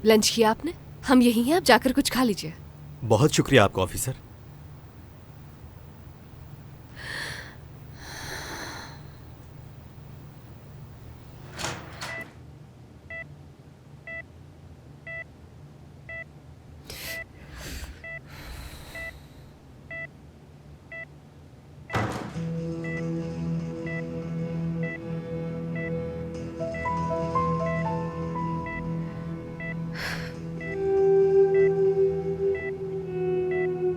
Lunch किया आपने? हम यही हैं, आप जाकर कुछ खा लीजिए। बहुत शुक्रिया आपका ऑफिसर।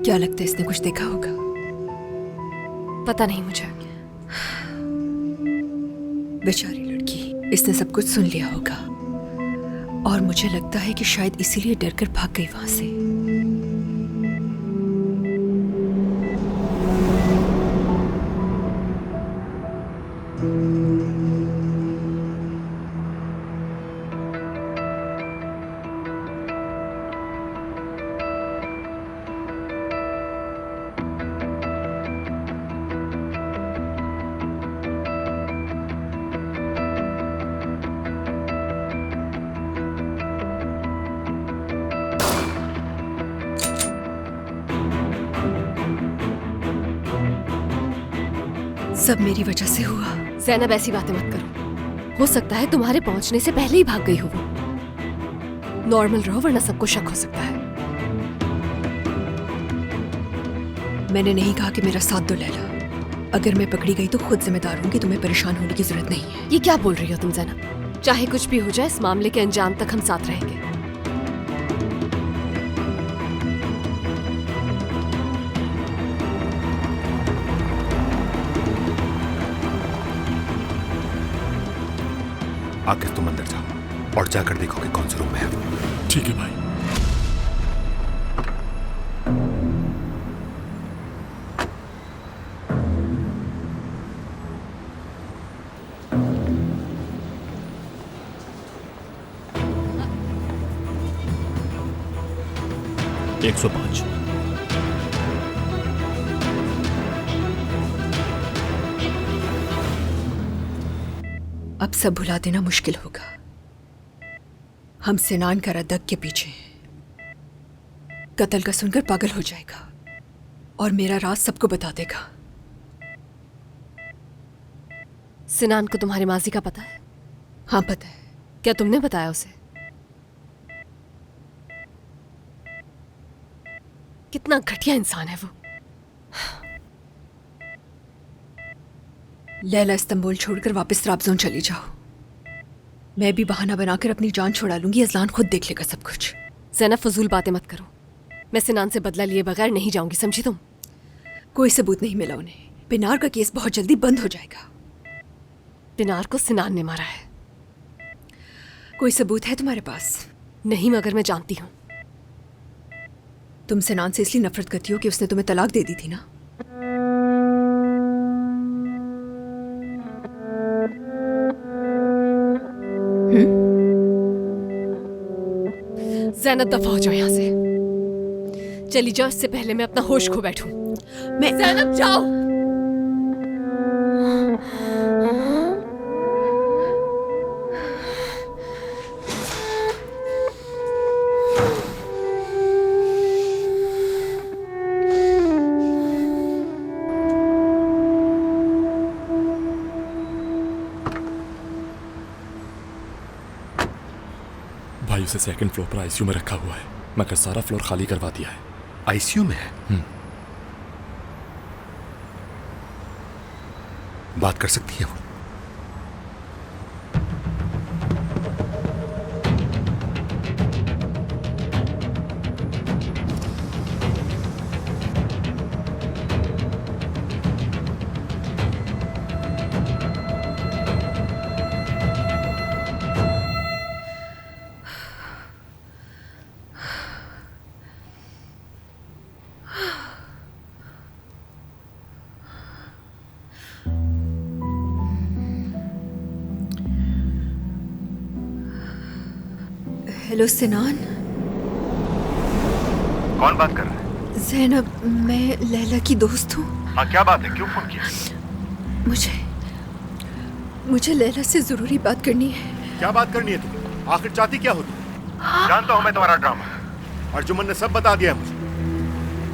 क्या लगता है इसने कुछ देखा होगा? पता नहीं मुझे। बेचारी लड़की, इसने सब कुछ सुन लिया होगा और मुझे लगता है कि शायद इसीलिए डरकर भाग गई वहां से। सब मेरी वजह से हुआ। ज़ैनब ऐसी बातें मत करो। हो सकता है तुम्हारे पहुंचने से पहले ही भाग गई हो वो। नॉर्मल रहो वरना सबको शक हो सकता है। मैंने नहीं कहा कि मेरा साथ दो लैला। अगर मैं पकड़ी गई तो खुद जिम्मेदार हूँ कि तुम्हें परेशान होने की जरूरत नहीं है। ये क्या बोल रही हो तुम ज़ैनब? चाहे कुछ भी हो जाए, इस मामले के अंजाम तक हम साथ रहेंगे। आखिर तुम अंदर जाओ और जाकर देखो कि कौन से रूम में है वो। ठीक है भाई। एक 105। अब सब भुला देना मुश्किल होगा। हम सिनान का रद्दक के पीछे हैं। कत्ल का सुनकर पागल हो जाएगा और मेरा राज सबको बता देगा। सिनान को तुम्हारी माजी का पता है? हाँ पता है। क्या तुमने बताया उसे? कितना घटिया इंसान है वो। लैला इस्तांबुल छोड़कर वापस राबजोन चली जाओ। मैं भी बहाना बनाकर अपनी जान छुड़ा लूंगी। अजलान खुद देख लेगा सब कुछ। ज़ैनब फजूल बातें मत करो। मैं सिनान से बदला लिए बगैर नहीं जाऊंगी, समझी तुम? कोई सबूत नहीं मिला उन्हें। पिनार का केस बहुत जल्दी बंद हो जाएगा। पिनार को सिनान ने मारा है। कोई सबूत है तुम्हारे पास? नहीं, मगर मैं जानती हूँ। तुम सिनान से इसलिए नफरत करती हो कि उसने तुम्हें तलाक दे दी थी ना? ज़ैनब दफा हो जाओ यहाँ से। चली जाओ, इससे पहले मैं अपना होश खो बैठूं। मैं ज़ैनब जाओ। भाई उसे सेकंड फ्लोर पर आईसीयू में रखा हुआ है, मगर सारा फ्लोर खाली करवा दिया है। आईसीयू में है? बात कर सकती है वो? हेलो सिनान। कौन बात कर रहा है? ज़ैनब, मैं लैला की दोस्त हूँ। हाँ, क्या बात है? क्यों फोन किया? मुझे लैला से जरूरी बात करनी है। क्या बात करनी है तुम्हें? आखिर चाहती क्या हो तुम? जानता हूं मैं तुम्हारा ड्रामा। अर्जुमन ने सब बता दिया है मुझे।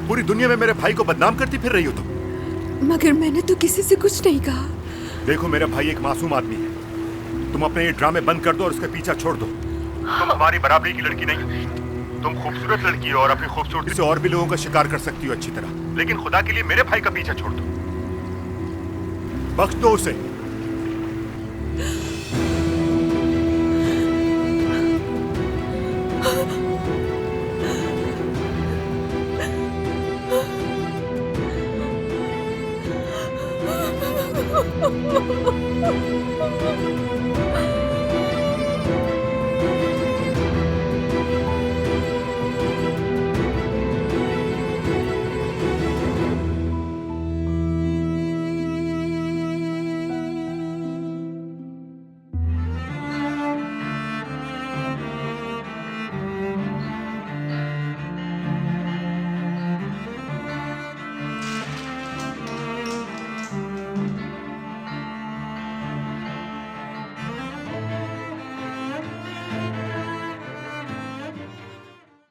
पूरी दुनिया में मेरे भाई को बदनाम करती फिर रही हो तुम। मगर मैंने तो किसी से कुछ नहीं कहा। देखो मेरा भाई एक मासूम आदमी है। तुम अपने ये ड्रामे बंद कर दो और उसका पीछा छोड़ दो। तुम हमारी बराबरी की लड़की नहीं। तुम खूबसूरत लड़की हो और अपनी खूबसूरती से और भी लोगों का शिकार कर सकती हो अच्छी तरह। लेकिन खुदा के लिए मेरे भाई का पीछा छोड़ दो। बख्श दो उसे।